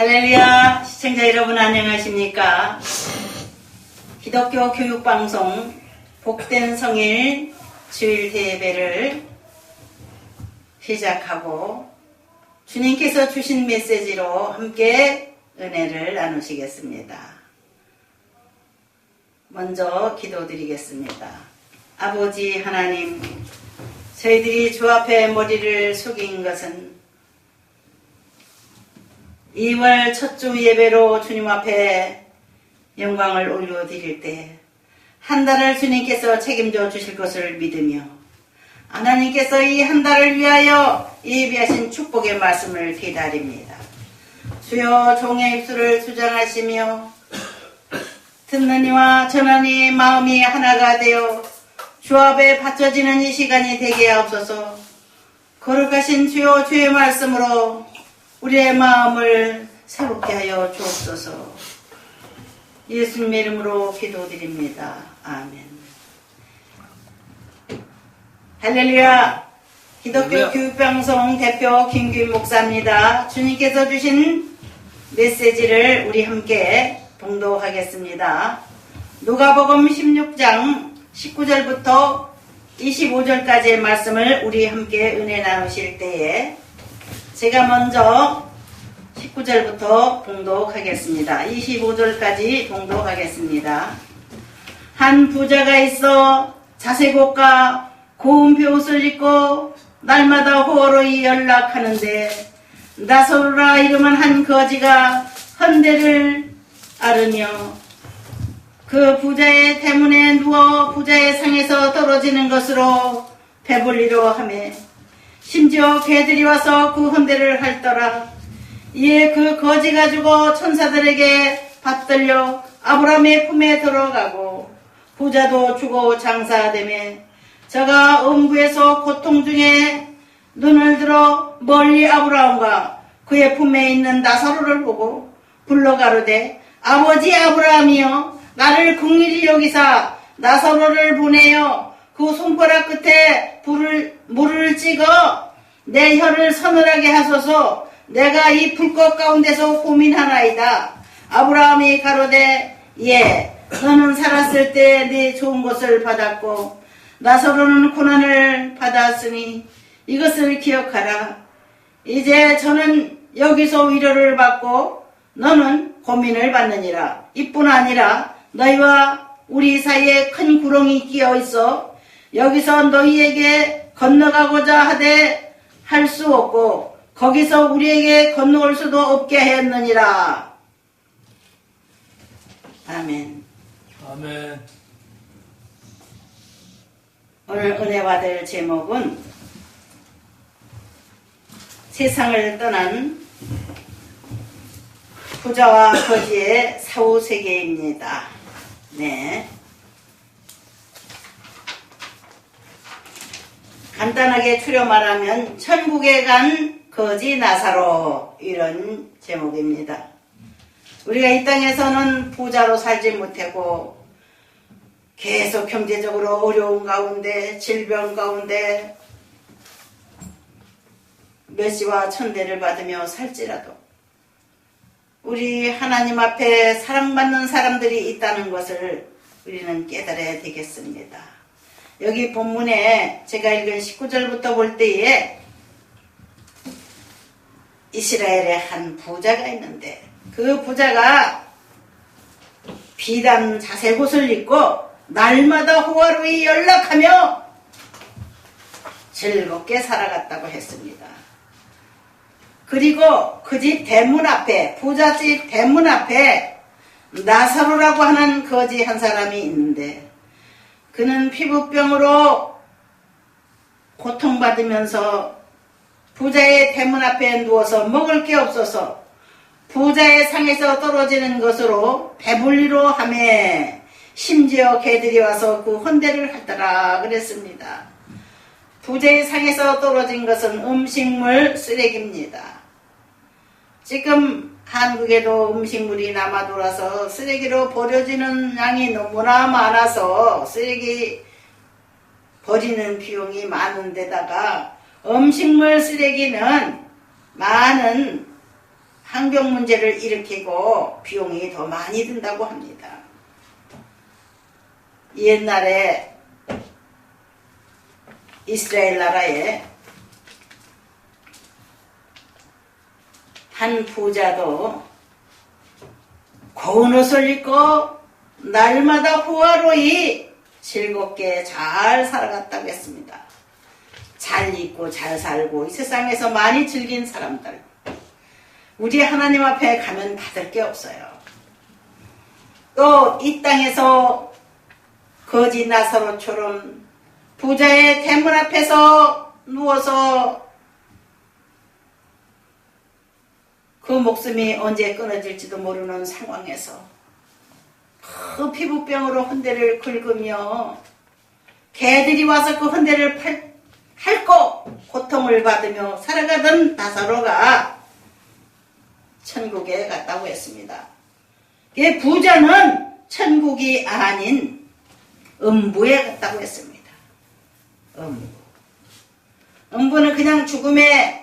할렐루야! 시청자 여러분 안녕하십니까? 기독교 교육방송 복된 성일 주일 예배를 시작하고 주님께서 주신 메시지로 함께 은혜를 나누시겠습니다. 먼저 기도드리겠습니다. 아버지 하나님, 저희들이 주 앞에 머리를 숙인 것은 2월 첫 주 예배로 주님 앞에 영광을 올려드릴 때 한 달을 주님께서 책임져 주실 것을 믿으며 하나님께서 이 한 달을 위하여 예비하신 축복의 말씀을 기다립니다. 주여 종의 입술을 수장하시며 듣는 이와 전하는 이 마음이 하나가 되어 주 앞에 바쳐지는 이 시간이 되게 하옵소서. 거룩하신 주여 주의 말씀으로 우리의 마음을 새롭게 하여 주옵소서. 예수님의 이름으로 기도드립니다. 아멘. 할렐루야. 기독교 교육방송 대표 김규인 목사입니다. 주님께서 주신 메시지를 우리 함께 봉독하겠습니다. 누가복음 16장 19절부터 25절까지의 말씀을 우리 함께 은혜 나누실 때에 제가 먼저 19절부터 봉독하겠습니다. 25절까지 봉독하겠습니다. 한 부자가 있어 자색옷과 고운 베옷을 입고 날마다 호로히 연락하는데 나사로라 이름한 한 거지가 헌대를 앓으며 그 부자의 대문에 누워 부자의 상에서 떨어지는 것으로 배불리려 하매 심지어 개들이 와서 그 헌대를 핥더라. 이에 그 거지가 죽어 천사들에게 받들려 아브라함의 품에 들어가고 부자도 죽어 장사되매 저가 음부에서 고통 중에 눈을 들어 멀리 아브라함과 그의 품에 있는 나사로를 보고 불러 가로되 아버지 아브라함이여 나를 긍휼히 여기사 나사로를 보내어 그 손가락 끝에 물을 찍어 내 혀를 서늘하게 하소서. 내가 이 불꽃 가운데서 고민하나이다. 아브라함이 가로되 예, 너는 살았을 때 네 좋은 것을 받았고 나사로는 고난을 받았으니 이것을 기억하라. 이제 저는 여기서 위로를 받고 너는 고민을 받느니라. 이뿐 아니라 너희와 우리 사이에 큰 구렁이 끼어 있어 여기서 너희에게 건너가고자 하되 할 수 없고 거기서 우리에게 건너올 수도 없게 하였느니라. 아멘. 아멘. 오늘 은혜 받을 제목은 세상을 떠난 부자와 거지의 사후세계입니다. 네. 간단하게 추려 말하면 천국에 간 거지 나사로 이런 제목입니다. 우리가 이 땅에서는 부자로 살지 못하고 계속 경제적으로 어려운 가운데 질병 가운데 멸시와 천대를 받으며 살지라도 우리 하나님 앞에 사랑받는 사람들이 있다는 것을 우리는 깨달아야 되겠습니다. 여기 본문에 제가 읽은 19절부터 볼 때에 이스라엘에 한 부자가 있는데 그 부자가 비단 자색옷을 입고 날마다 호화로이 연락하며 즐겁게 살아갔다고 했습니다. 그리고 그 집 대문 앞에 부잣집 대문 앞에 나사로라고 하는 거지 한 사람이 있는데 그는 피부병으로 고통받으면서 부자의 대문 앞에 누워서 먹을 게 없어서 부자의 상에서 떨어지는 것으로 배불리로 하매 심지어 개들이 와서 그 헌대를 하더라 그랬습니다. 부자의 상에서 떨어진 것은 음식물 쓰레기입니다. 지금 한국에도 음식물이 남아 돌아서 쓰레기로 버려지는 양이 너무나 많아서 쓰레기 버리는 비용이 많은 데다가 음식물 쓰레기는 많은 환경 문제를 일으키고 비용이 더 많이 든다고 합니다. 옛날에 이스라엘 나라에 한 부자도 고운 옷을 입고 날마다 호화로이 즐겁게 잘 살아갔다고 했습니다. 잘 입고 잘 살고 이 세상에서 많이 즐긴 사람들, 우리 하나님 앞에 가면 받을 게 없어요. 또 이 땅에서 거지 나사로처럼 부자의 대문 앞에서 누워서 그 목숨이 언제 끊어질지도 모르는 상황에서 그 피부병으로 헌대를 긁으며 개들이 와서 그 헌대를 핥고 고통을 받으며 살아가던 나사로가 천국에 갔다고 했습니다. 그 부자는 천국이 아닌 음부에 갔다고 했습니다. 음부는 그냥 죽음의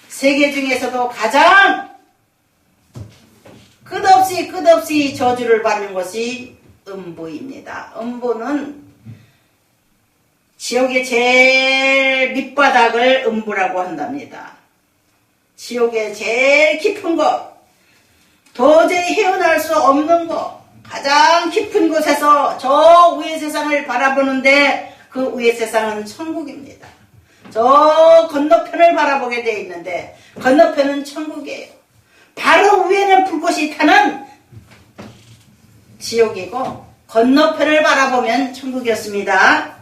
세계 중에서도 가장 끝없이 저주를 받는 것이 음부입니다. 음부는 지옥의 제일 밑바닥을 음부라고 한답니다. 지옥의 제일 깊은 곳, 도저히 헤어날 수 없는 곳, 가장 깊은 곳에서 저 위의 세상을 바라보는데 그 위의 세상은 천국입니다. 저 건너편을 바라보게 되어 있는데 건너편은 천국이에요. 바로 위에는 불꽃이 타는 지옥이고 건너편을 바라보면 천국이었습니다.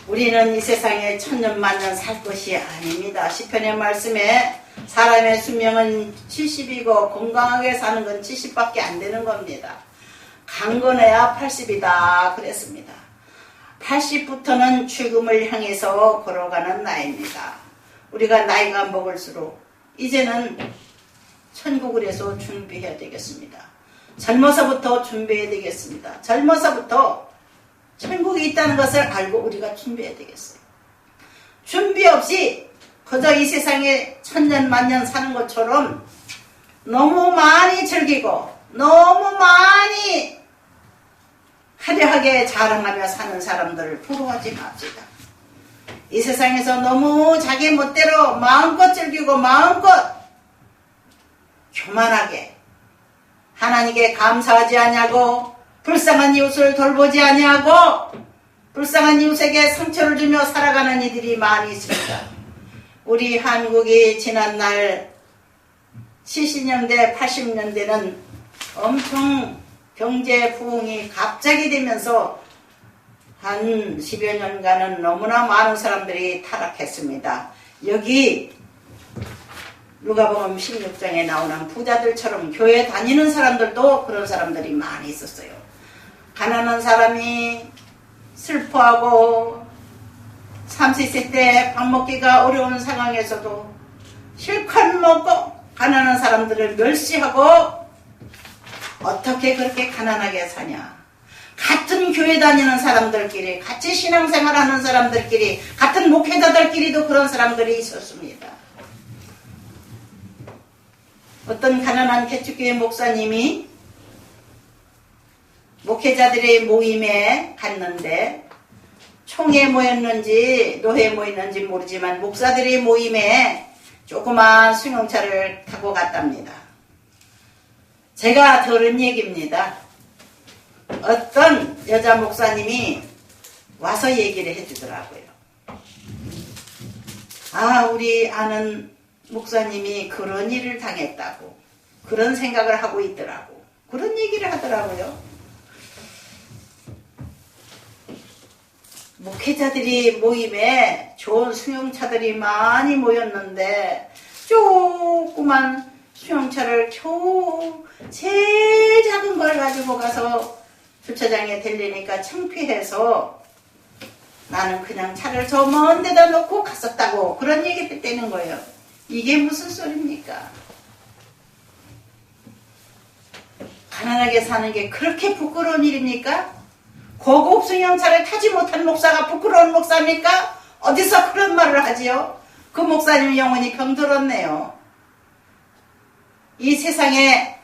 우리는 이 세상에 천년 만년 살 것이 아닙니다. 시편의 말씀에 사람의 수명은 70이고 건강하게 사는 건 70밖에 안 되는 겁니다. 강건해야 80이다 그랬습니다. 80부터는 죽음을 향해서 걸어가는 나이입니다. 우리가 나이가 먹을수록 이제는 천국을 해서 준비해야 되겠습니다. 젊어서부터 준비해야 되겠습니다. 젊어서부터 천국이 있다는 것을 알고 우리가 준비해야 되겠어요. 준비 없이 그저 이 세상에 천년 만년 사는 것처럼 너무 많이 즐기고 너무 많이 화려하게 자랑하며 사는 사람들을 부러워하지 맙시다. 이 세상에서 너무 자기 멋대로 마음껏 즐기고 마음껏 교만하게 하나님께 감사하지 아니하고 불쌍한 이웃을 돌보지 아니하고 불쌍한 이웃에게 상처를 주며 살아가는 이들이 많이 있습니다. 우리 한국이 지난날 70년대 80년대는 엄청 경제 부흥이 갑자기 되면서 한 10여 년간은 너무나 많은 사람들이 타락했습니다. 여기 누가복음 16장에 나오는 부자들처럼 교회 다니는 사람들도 그런 사람들이 많이 있었어요. 가난한 사람이 슬퍼하고 30세 때 밥 먹기가 어려운 상황에서도 실컷 먹고 가난한 사람들을 멸시하고 어떻게 그렇게 가난하게 사냐. 같은 교회 다니는 사람들끼리 같이 신앙생활하는 사람들끼리 같은 목회자들끼리도 그런 사람들이 있었습니다. 어떤 가난한 개척교회 목사님이 목회자들의 모임에 갔는데 총회 모였는지 노회 모였는지 모르지만 목사들의 모임에 조그만 승용차를 타고 갔답니다. 제가 들은 얘기입니다. 어떤 여자 목사님이 와서 얘기를 해주더라고요. 우리 아는 목사님이 그런 일을 당했다고 그런 생각을 하고 있더라고 그런 얘기를 하더라고요. 목회자들이 모임에 좋은 수용차들이 많이 모였는데 조그만 수용차를 겨우 제일 작은 걸 가지고 가서 주차장에 들리니까 창피해서 나는 그냥 차를 저 먼 데다 놓고 갔었다고 그런 얘기를 떼는 거예요. 이게 무슨 소리입니까? 가난하게 사는 게 그렇게 부끄러운 일입니까? 고급 승용차를 타지 못한 목사가 부끄러운 목사입니까? 어디서 그런 말을 하지요? 그 목사님 영혼이 병들었네요. 이 세상에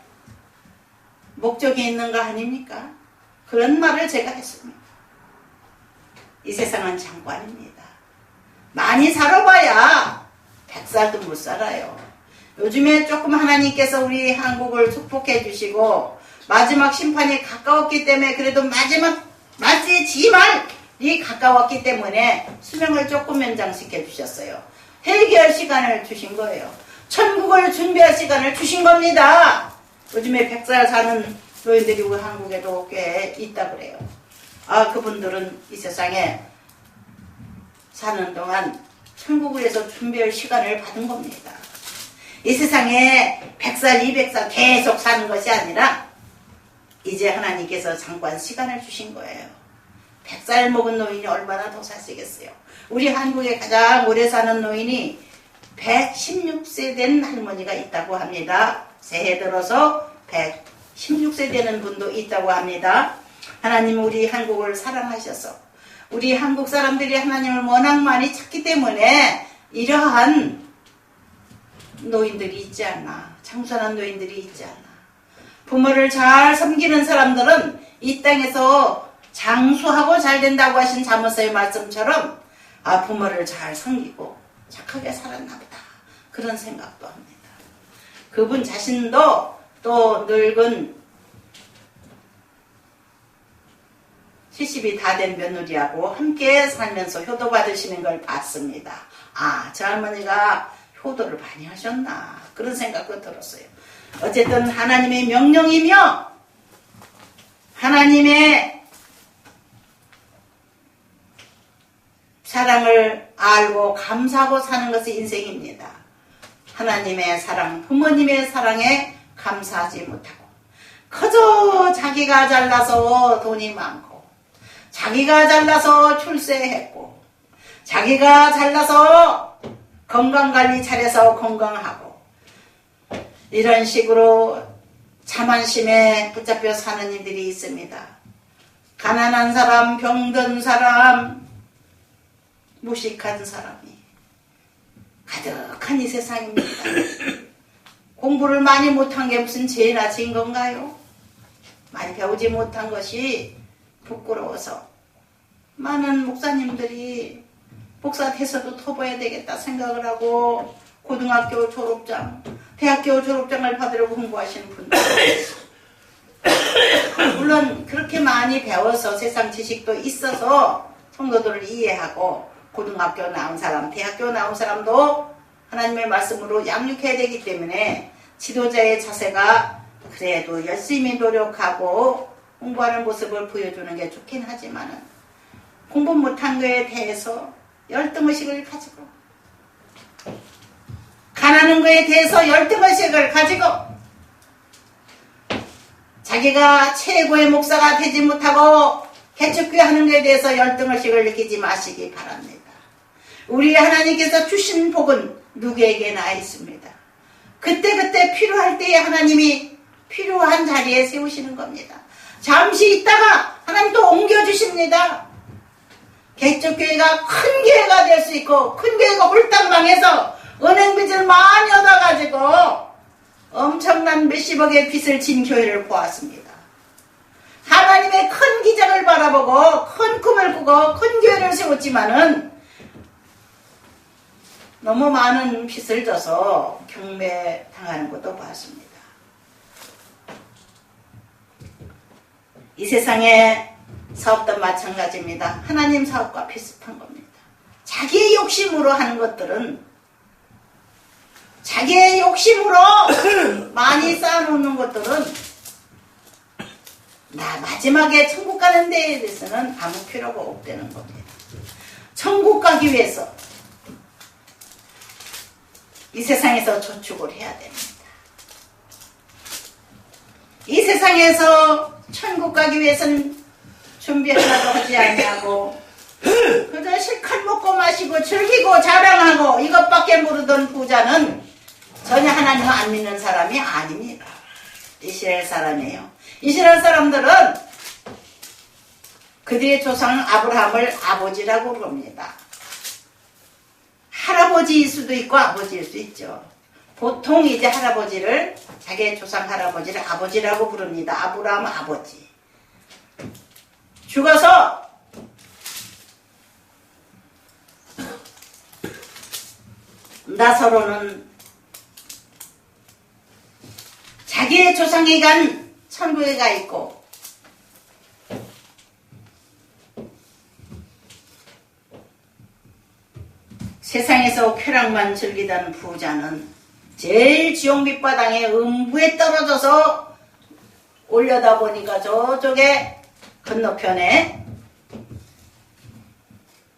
목적이 있는 거 아닙니까? 그런 말을 제가 했습니다. 이 세상은 장관입니다. 많이 살아봐야 100살도 못 살아요. 요즘에 조금 하나님께서 우리 한국을 축복해 주시고 마지막 심판이 가까웠기 때문에 그래도 마지막 지말이 가까웠기 때문에 수명을 조금 연장시켜 주셨어요. 해결 시간을 주신 거예요. 천국을 준비할 시간을 주신 겁니다. 요즘에 100살 사는 노인들이 우리 한국에도 꽤 있다 그래요. 그분들은 이 세상에 사는 동안 천국을 위해서 준비할 시간을 받은 겁니다. 이 세상에 100살, 200살 계속 사는 것이 아니라 이제 하나님께서 잠깐 시간을 주신 거예요. 100살 먹은 노인이 얼마나 더 사시겠어요. 우리 한국에 가장 오래 사는 노인이 116세 된 할머니가 있다고 합니다. 새해 들어서 116세 되는 분도 있다고 합니다. 하나님 우리 한국을 사랑하셔서 우리 한국 사람들이 하나님을 워낙 많이 찾기 때문에 이러한 노인들이 있지 않나. 장수하는 노인들이 있지 않나. 부모를 잘 섬기는 사람들은 이 땅에서 장수하고 잘 된다고 하신 잠언서의 말씀처럼 부모를 잘 섬기고 착하게 살았나 보다. 그런 생각도 합니다. 그분 자신도 또 늙은 70이 다 된 며느리하고 함께 살면서 효도 받으시는 걸 봤습니다. 저 할머니가 효도를 많이 하셨나 그런 생각도 들었어요. 어쨌든 하나님의 명령이며 하나님의 사랑을 알고 감사하고 사는 것이 인생입니다. 하나님의 사랑, 부모님의 사랑에 감사하지 못하고 그저 자기가 잘나서 돈이 많고 자기가 잘나서 출세했고 자기가 잘나서 건강관리 잘해서 건강하고 이런 식으로 자만심에 붙잡혀 사는 이들이 있습니다. 가난한 사람, 병든 사람, 무식한 사람이 가득한 이 세상입니다. 공부를 많이 못한 게 무슨 죄나 지은 건가요? 많이 배우지 못한 것이 부끄러워서 많은 목사님들이 목사 돼서도 터봐야 되겠다 생각을 하고 고등학교 졸업장, 대학교 졸업장을 받으려고 공부하시는 분들 물론 그렇게 많이 배워서 세상 지식도 있어서 성도들을 이해하고 고등학교 나온 사람, 대학교 나온 사람도 하나님의 말씀으로 양육해야 되기 때문에 지도자의 자세가 그래도 열심히 노력하고 공부하는 모습을 보여주는 게 좋긴 하지만은 공부 못한 거에 대해서 열등의식을 가지고 가난한 거에 대해서 열등의식을 가지고 자기가 최고의 목사가 되지 못하고 개척교회 하는 것에 대해서 열등의식을 느끼지 마시기 바랍니다. 우리 하나님께서 주신 복은 누구에게나 있습니다. 그때그때 필요할 때에 하나님이 필요한 자리에 세우시는 겁니다. 잠시 있다가 하나님 또 옮겨주십니다. 개척교회가 큰 교회가 될 수 있고 큰 교회가 홀딱 망해서 은행 빚을 많이 얻어가지고 엄청난 몇십억의 빚을 진 교회를 보았습니다. 하나님의 큰 기적을 바라보고 큰 꿈을 꾸고 큰 교회를 세웠지만은 너무 많은 빚을 져서 경매당하는 것도 봤습니다. 이 세상의 사업도 마찬가지입니다. 하나님 사업과 비슷한 겁니다. 자기의 욕심으로 하는 것들은 자기의 욕심으로 많이 쌓아놓는 것들은 마지막에 천국 가는 데에 대해서는 아무 필요가 없다는 겁니다. 천국 가기 위해서 이 세상에서 저축을 해야 됩니다. 이 세상에서 천국 가기 위해서는 준비 하나도 하지 않냐고 그저 실컷 먹고 마시고 즐기고 자랑하고 이것밖에 모르던 부자는 전혀 하나님을 안 믿는 사람이 아닙니다. 이스라엘 사람이에요. 이스라엘 사람들은 그들의 조상 아브라함을 아버지라고 부릅니다. 할아버지일 수도 있고 아버지일 수 있죠. 보통 이제 할아버지를, 자기의 조상 할아버지를 아버지라고 부릅니다. 아브라함 아버지. 죽어서 나사로는 자기의 조상이 간 천국에 가 있고, 세상에서 쾌락만 즐기던 부자는 제일 지옥 밑바닥에 음부에 떨어져서 올려다 보니까 저쪽에 건너편에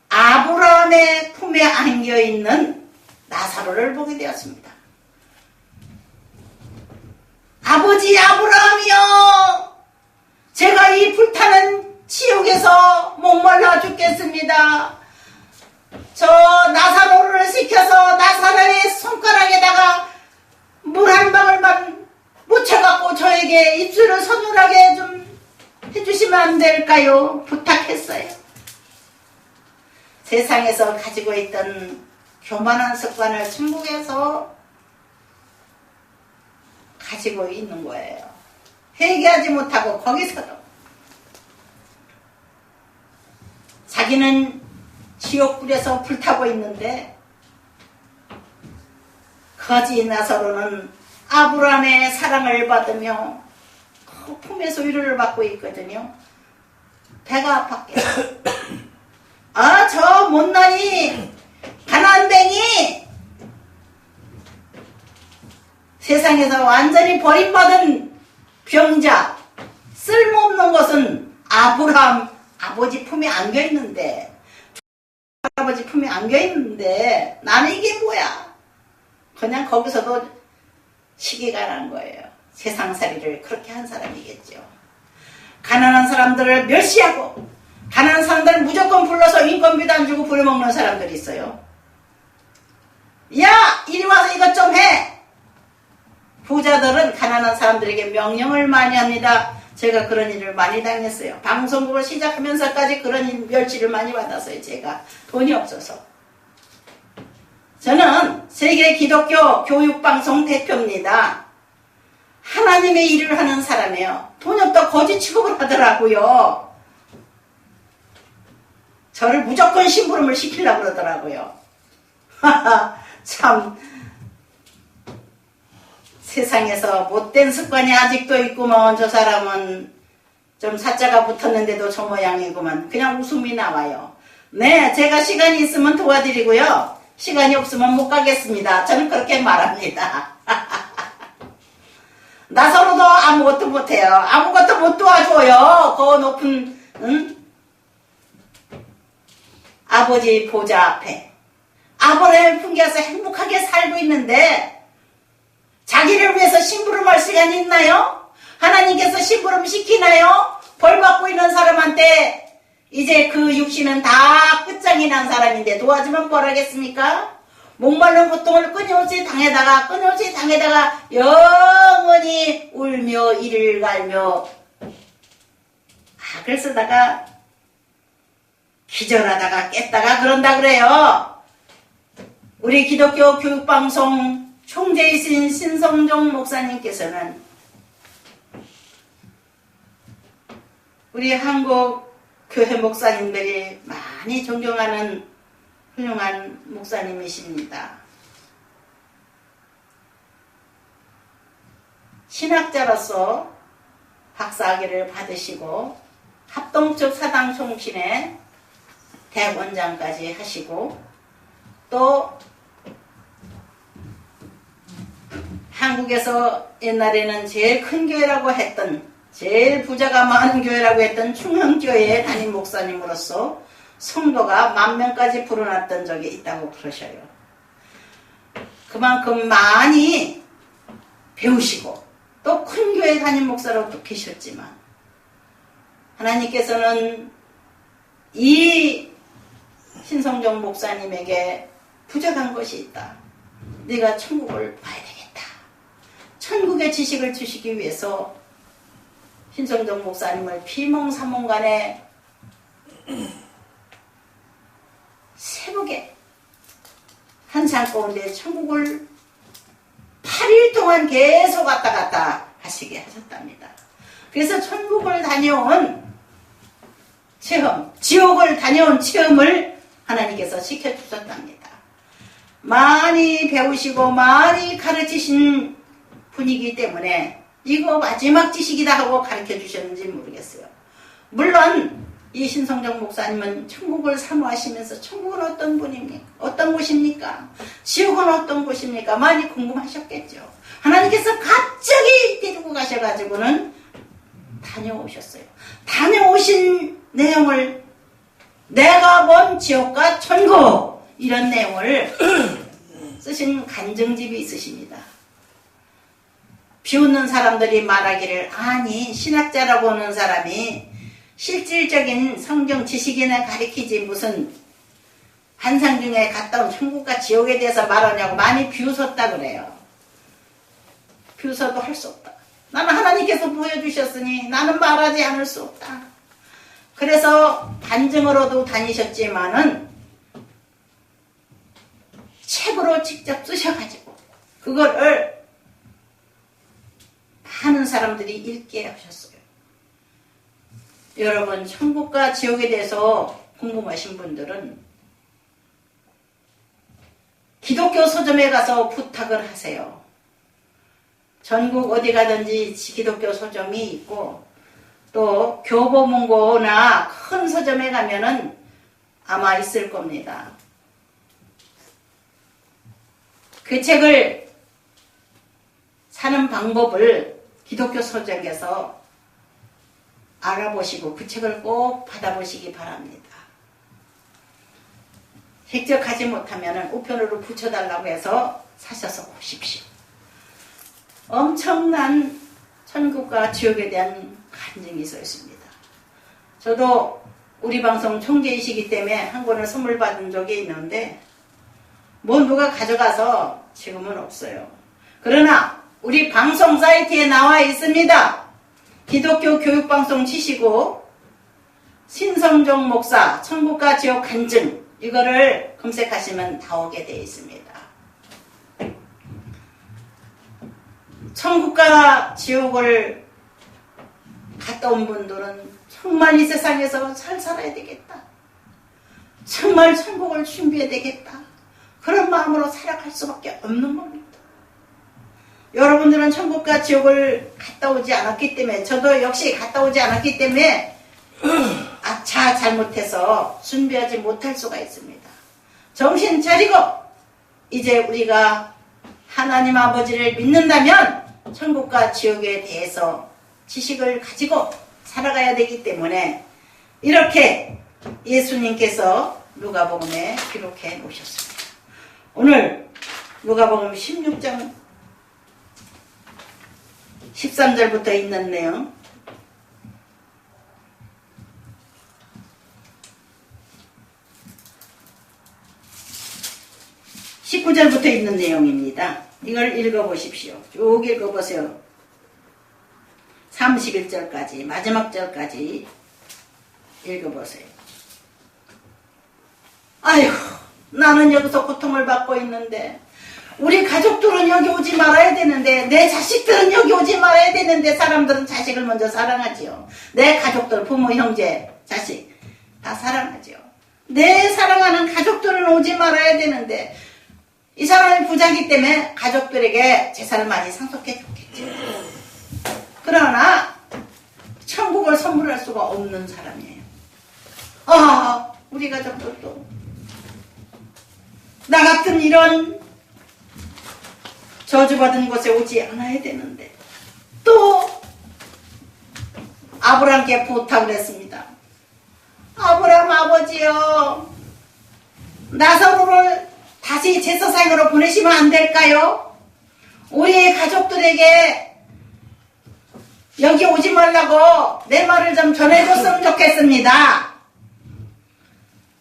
아브라함의 품에 안겨있는 나사로를 보게 되었습니다. 아버지 아브라함이여, 제가 이 불타는 지옥에서 목말라 죽겠습니다. 저 나사로를 시켜서 나사로의 손가락에다가 물 한 방울만 묻혀갖고 저에게 입술을 서늘하게 좀 해주시면 안 될까요? 부탁했어요. 세상에서 가지고 있던 교만한 습관을 천국에서 가지고 있는 거예요. 회개하지 못하고 거기서도 자기는 지옥불에서 불타고 있는데, 거지 나사로는 아브라함의 사랑을 받으며 품에서 위로를 받고 있거든요. 배가 아팠겠어. 아, 저 못난이 가난뱅이, 세상에서 완전히 버림받은 병자, 쓸모없는 것은 아브라함 아버지 품에 안겨있는데, 할아버지 품에 안겨있는데 나는 이게 뭐야? 그냥 거기서도 시기가 난 거예요. 세상살이를 그렇게 한 사람이겠죠. 가난한 사람들을 멸시하고, 가난한 사람들을 무조건 불러서 인건비도 안 주고 부려먹는 사람들이 있어요. 야, 이리 와서 이것 좀 해! 부자들은 가난한 사람들에게 명령을 많이 합니다. 제가 그런 일을 많이 당했어요. 방송국을 시작하면서까지 그런 멸치를 많이 받았어요. 제가 돈이 없어서. 저는 세계 기독교 교육방송 대표입니다. 하나님의 일을 하는 사람이에요. 돈이 없다고 거지 취급을 하더라고요. 저를 무조건 심부름을 시키려고 그러더라고요. 참, 세상에서 못된 습관이 아직도 있구먼. 저 사람은 좀 사자가 붙었는데도 저 모양이구만. 그냥 웃음이 나와요. 네, 제가 시간이 있으면 도와드리고요. 시간이 없으면 못 가겠습니다. 저는 그렇게 말합니다. 나서로도 아무것도 못해요. 아무것도 못 도와줘요. 그 높은, 응? 아버지 보좌 앞에 아브라함을 풍겨서 행복하게 살고 있는데, 자기를 위해서 심부름할 시간이 있나요? 하나님께서 심부름 시키나요? 벌 받고 있는 사람한테 이제 그 육신은 다 끝장이 난 사람인데 도와주면 뭘 하겠습니까? 목마른 고통을 끊임없이 당해다가 영원히 울며 이를 갈며 악을 쓰다가 기절하다가 깼다가 그런다 그래요. 우리 기독교 교육방송 총재이신 신성종 목사님께서는 우리 한국 교회 목사님들이 많이 존경하는 훌륭한 목사님이십니다. 신학자로서 박사학위를 받으시고 합동측 사당 총신의 대원장까지 하시고, 또 한국에서 옛날에는 제일 큰 교회라고 했던, 제일 부자가 많은 교회라고 했던 충현교회의 담임 목사님으로서 성도가 10,000명까지 불어났던 적이 있다고 그러셔요. 그만큼 많이 배우시고 또 큰 교회 담임 목사로 또 계셨지만, 하나님께서는 이 신성종 목사님에게 부족한 것이 있다. 네가 천국을 봐야 되겠다. 천국의 지식을 주시기 위해서 신성종 목사님을 비몽사몽간에 새벽에 한 산 가운데 천국을 8일 동안 계속 왔다 갔다 하시게 하셨답니다. 그래서 천국을 다녀온 체험, 지옥을 다녀온 체험을 하나님께서 시켜주셨답니다. 많이 배우시고 많이 가르치신 분이기 때문에 이거 마지막 지식이다 하고 가르쳐 주셨는지 모르겠어요. 물론 이 신성정 목사님은 천국을 사모하시면서 천국은 어떤 분입니까? 어떤 곳입니까? 지옥은 어떤 곳입니까? 많이 궁금하셨겠죠. 하나님께서 갑자기 데리고 가셔가지고는 다녀오셨어요. 다녀오신 내용을 내가 본 지옥과 천국 이런 내용을 쓰신 간증집이 있으십니다. 비웃는 사람들이 말하기를 아니 신학자라고 하는 사람이 실질적인 성경 지식이나 가리키지 무슨 환상 중에 갔다 온 천국과 지옥에 대해서 말하냐고 많이 비웃었다 그래요. 비웃어도 할 수 없다. 나는 하나님께서 보여주셨으니 나는 말하지 않을 수 없다. 그래서 반증으로도 다니셨지만은 책으로 직접 쓰셔가지고 그거를 많은 사람들이 읽게 하셨어요. 여러분 천국과 지옥에 대해서 궁금하신 분들은 기독교 서점에 가서 부탁을 하세요. 전국 어디 가든지 기독교 서점이 있고 또 교보문고나 큰 서점에 가면은 아마 있을 겁니다. 그 책을 사는 방법을 기독교 서점에서 알아보시고 그 책을 꼭 받아보시기 바랍니다. 획득하지 못하면 우편으로 붙여달라고 해서 사셔서 보십시오. 엄청난 천국과 지옥에 대한 간증이 써 있습니다. 저도 우리 방송 총재이시기 때문에 한 권을 선물 받은 적이 있는데 뭐 누가 가져가서 지금은 없어요. 그러나 우리 방송 사이트에 나와 있습니다. 기독교 교육방송 치시고 신성정 목사 천국과 지옥 간증 이거를 검색하시면 나오게 되어 있습니다. 천국과 지옥을 갔다 온 분들은 정말 이 세상에서 잘 살아야 되겠다. 정말 천국을 준비해야 되겠다. 그런 마음으로 살아갈 수밖에 없는 겁니다. 여러분들은 천국과 지옥을 갔다 오지 않았기 때문에 저도 역시 갔다 오지 않았기 때문에 아차 잘못해서 준비하지 못할 수가 있습니다. 정신 차리고 이제 우리가 하나님 아버지를 믿는다면 천국과 지옥에 대해서 지식을 가지고 살아가야 되기 때문에 이렇게 예수님께서 누가복음에 기록해 놓으셨습니다. 오늘 누가복음 16장 13절부터 있는 내용 19절부터 있는 내용입니다. 이걸 읽어보십시오. 쭉 읽어보세요. 31절까지 마지막 절까지 읽어보세요. 아이고 나는 여기서 고통을 받고 있는데 우리 가족들은 여기 오지 말아야 되는데 내 자식들은 여기 오지 말아야 되는데 사람들은 자식을 먼저 사랑하지요. 내 가족들 부모 형제 자식 다 사랑하지요. 내 사랑하는 가족들은 오지 말아야 되는데 이 사람이 부자이기 때문에 가족들에게 재산을 많이 상속해 줬겠죠. 그러나 천국을 선물할 수가 없는 사람이에요. 아 우리 가족들도 나 같은 이런 저주받은 곳에 오지 않아야 되는데 또 아브라함께 부탁을 했습니다. 아브라함 아버지요 나사로를 다시 제사상으로 보내시면 안 될까요? 우리 가족들에게 여기 오지 말라고 내 말을 좀 전해줬으면 좋겠습니다.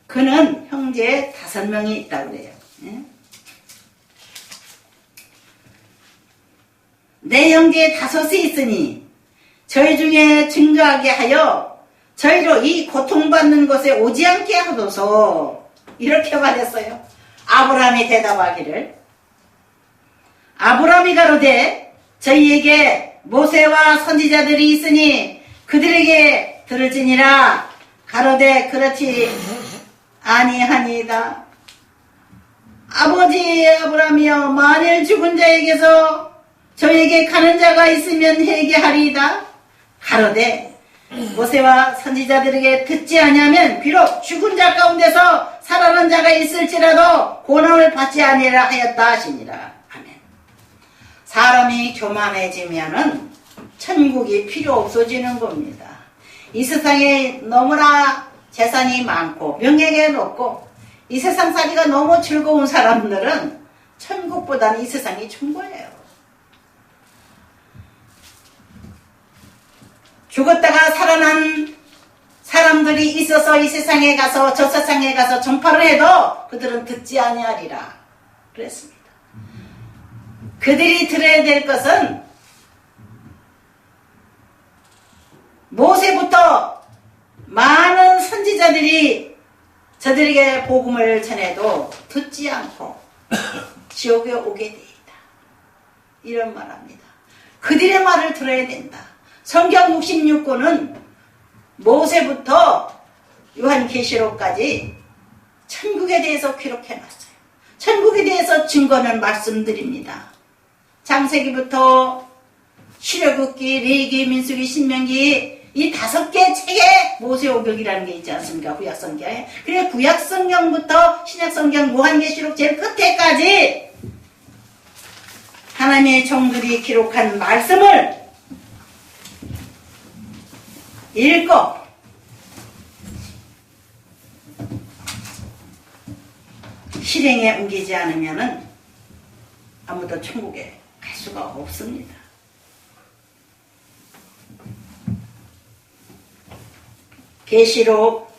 그는 형제 5명이 있다고 그래요. 내 형제 5이 있으니 저희 중에 증거하게 하여 저희로 이 고통받는 곳에 오지 않게 하소서. 이렇게 말했어요. 아브라함이 대답하기를, 아브라함이 가로되 저희에게 모세와 선지자들이 있으니 그들에게 들을지니라. 가로되 그렇지 아니하니이다. 아버지 아브라함이여, 만일 죽은 자에게서 저에게 가는 자가 있으면 회개하리이다. 가로되 모세와 선지자들에게 듣지 아니하면 비록 죽은 자 가운데서 살아난 자가 있을지라도 고난을 받지 아니라 하였다 하시니라. 아멘. 사람이 교만해지면은 천국이 필요 없어지는 겁니다. 이 세상에 너무나 재산이 많고 명예가 높고 이 세상 살이가 너무 즐거운 사람들은 천국보다는 이 세상이 천국이에요. 죽었다가 살아난 사람들이 있어서 이 세상에 가서 저 세상에 가서 전파를 해도 그들은 듣지 아니하리라 그랬습니다. 그들이 들어야 될 것은 모세부터 많은 선지자들이 저들에게 복음을 전해도 듣지 않고 지옥에 오게 되었다. 이런 말합니다. 그들의 말을 들어야 된다. 성경 66권은 모세부터 요한계시록까지 천국에 대해서 기록해놨어요. 천국에 대해서 증거는 말씀드립니다. 창세기부터 출애굽기, 레위기, 민수기, 신명기 이 5개 책에 모세오경이라는 게 있지 않습니까? 구약성경에. 그래서 구약성경부터 신약성경, 요한계시록 제일 끝에까지 하나님의 종들이 기록한 말씀을 읽고 실행에 옮기지 않으면 아무도 천국에 갈 수가 없습니다. 계시록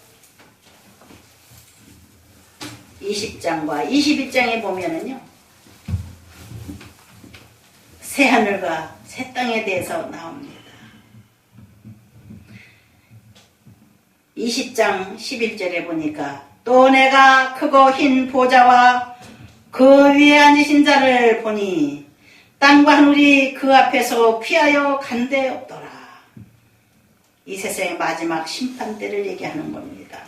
20장과 21장에 보면은요, 새하늘과 새 땅에 대해서 나옵니다. 20장 11절에 보니까 또 내가 크고 흰 보좌와 그 위에 앉으신 자를 보니 땅과 하늘이 그 앞에서 피하여 간데 없더라. 이 세상의 마지막 심판 때를 얘기하는 겁니다.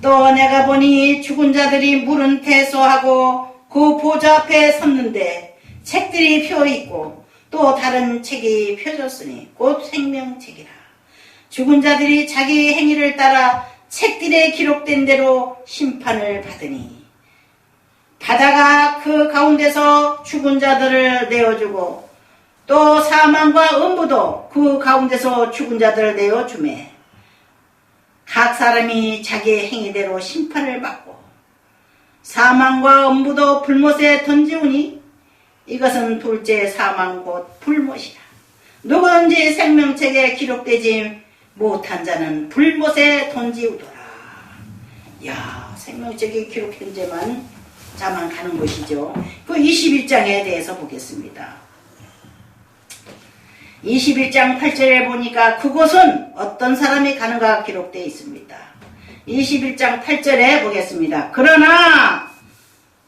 또 내가 보니 죽은 자들이 물은 퇴소하고 그 보좌 앞에 섰는데 책들이 펴있고 또 다른 책이 펴졌으니 곧 생명책이라. 죽은 자들이 자기 행위를 따라 책들에 기록된 대로 심판을 받으니 바다가 그 가운데서 죽은 자들을 내어주고 또 사망과 음부도 그 가운데서 죽은 자들을 내어주매 각 사람이 자기의 행위대로 심판을 받고 사망과 음부도 불못에 던지우니 이것은 둘째 사망 곧 불못이라. 누구든지 생명책에 기록되지 못한 자는 불못에 던지우더라. 야, 생명책에 기록된 자만 가는 것이죠. 그 21장에 대해서 보겠습니다. 21장 8절에 보니까 그곳은 어떤 사람이 가는가 기록되어 있습니다. 21장 8절에 보겠습니다. 그러나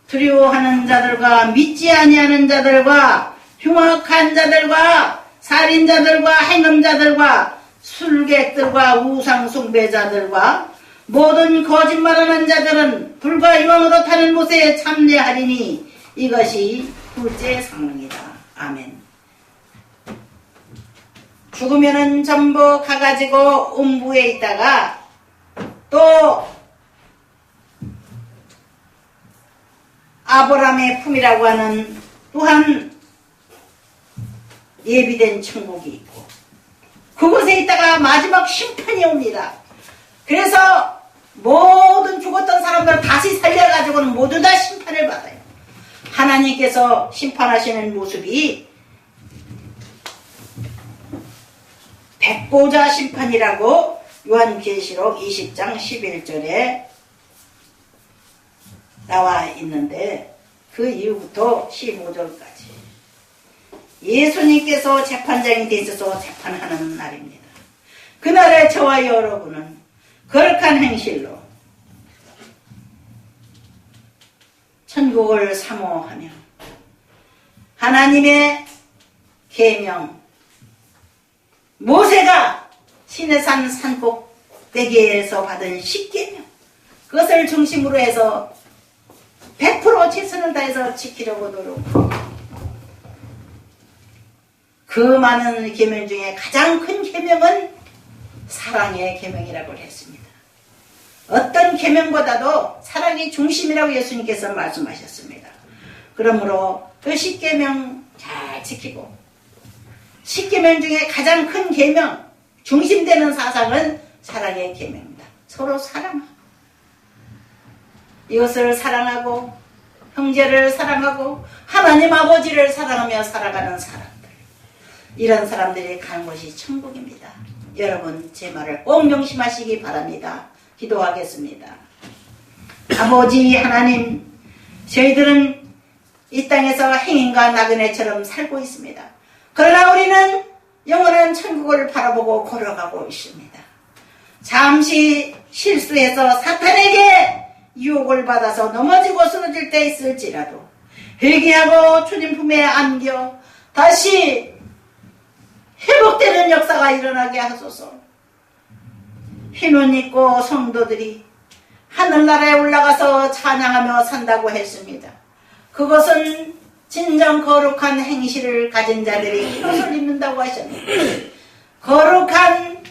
두려워하는 자들과 믿지 아니하는 자들과 흉악한 자들과 살인자들과 행음자들과 술객들과 우상숭배자들과 모든 거짓말하는 자들은 불과 영으로 타는 못에 참여하리니 이것이 둘째 상황이다. 아멘. 죽으면은 전부 가가지고 음부에 있다가 또 아브라함의 품이라고 하는 또한 예비된 천국이 있고 그곳에 있다가 마지막 심판이 옵니다. 그래서 모든 죽었던 사람들 다시 살려가지고는 모두 다 심판을 받아요. 하나님께서 심판하시는 모습이 백보자 심판이라고 요한계시록 20장 11절에 나와 있는데 그 이후부터 15절까지 예수님께서 재판장이 되셔서 재판하는 날입니다. 그날에 저와 여러분은 거룩한 행실로 천국을 사모하며 하나님의 계명, 모세가 시내산 산꼭대기에서 받은 십계명, 그것을 중심으로 해서 100% 최선을 다해서 지키려고 노력하고, 그 많은 계명 중에 가장 큰 계명은 사랑의 계명이라고 했습니다. 어떤 계명보다도 사랑이 중심이라고 예수님께서 말씀하셨습니다. 그러므로 그 십계명 잘 지키고, 십계명 중에 가장 큰 계명, 중심되는 사상은 사랑의 계명입니다. 서로 사랑하고, 이것을 사랑하고 형제를 사랑하고 하나님 아버지를 사랑하며 살아가는 사람들, 이런 사람들이 가는 곳이 천국입니다. 여러분 제 말을 꼭 명심하시기 바랍니다. 기도하겠습니다. 아버지 하나님, 저희들은 이 땅에서 행인과 나그네처럼 살고 있습니다. 그러나 우리는 영원한 천국을 바라보고 걸어가고 있습니다. 잠시 실수해서 사탄에게 유혹을 받아서 넘어지고 쓰러질 때 있을지라도 회개하고 주님 품에 안겨 다시 회복되는 역사가 일어나게 하소서. 흰옷 입고 성도들이 하늘나라에 올라가서 찬양하며 산다고 했습니다. 그것은 진정 거룩한 행실을 가진 자들이 흰옷을 입는다고 하셨는데, 거룩한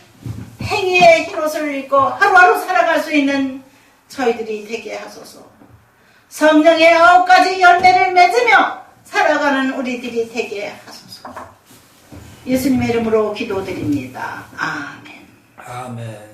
행위의 흰옷을 입고 하루하루 살아갈 수 있는 저희들이 되게 하소서. 성령의 9가지 열매를 맺으며 살아가는 우리들이 되게 하소서. 예수님의 이름으로 기도드립니다. 아멘. 아멘.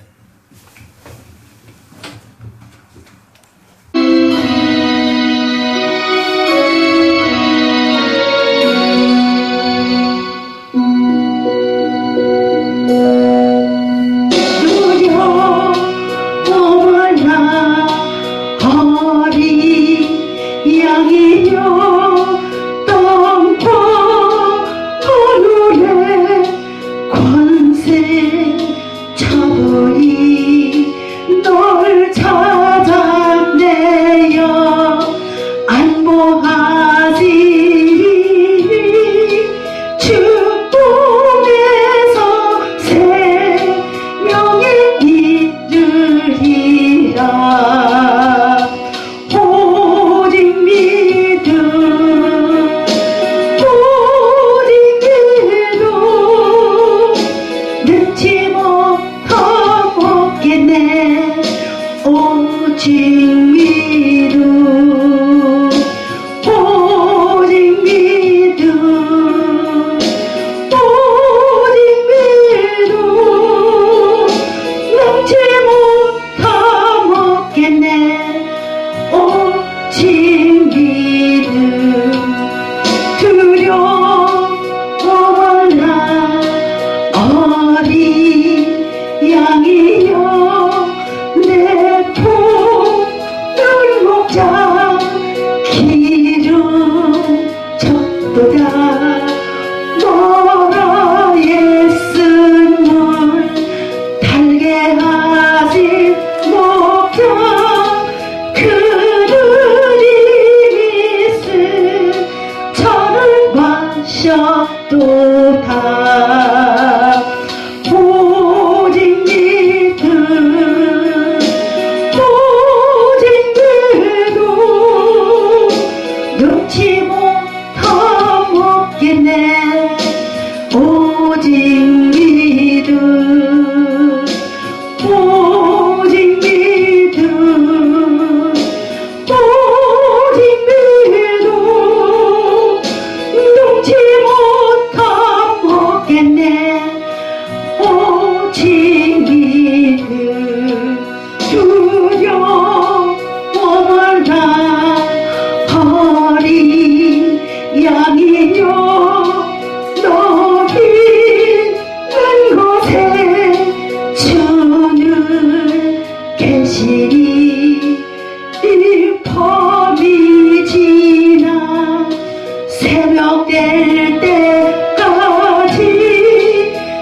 새벽 될 때까지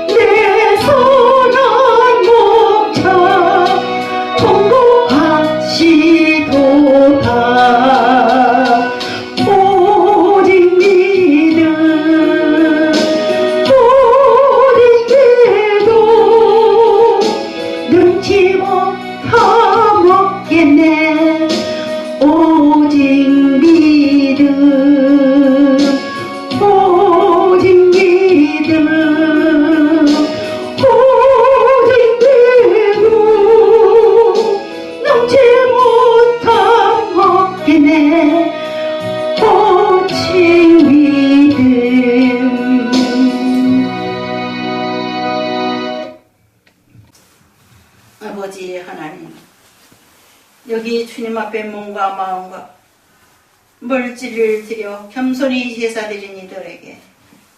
내 손 주님 앞에 몸과 마음과 물질을 드려 겸손히 제사드린 이들에게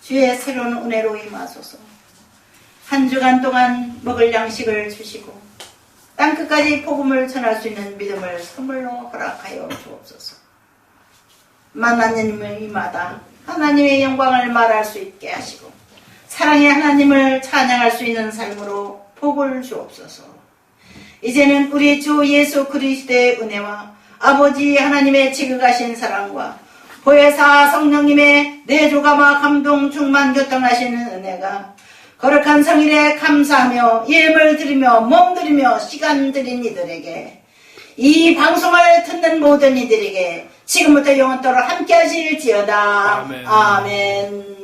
주의 새로운 은혜로 임하소서. 한 주간 동안 먹을 양식을 주시고 땅끝까지 복음을 전할 수 있는 믿음을 선물로 허락하여 주옵소서. 만나는 이마다 하나님의 영광을 말할 수 있게 하시고 사랑의 하나님을 찬양할 수 있는 삶으로 복을 주옵소서. 이제는 우리 주 예수 그리스도의 은혜와 아버지 하나님의 지극하신 사랑과 보혜사 성령님의 내조감화 감동 충만 교통하시는 은혜가 거룩한 성일에 감사하며 예물 드리며 몸 드리며 시간 드린 이들에게 이 방송을 듣는 모든 이들에게 지금부터 영원토록 함께 하실지어다. 아멘. 아멘.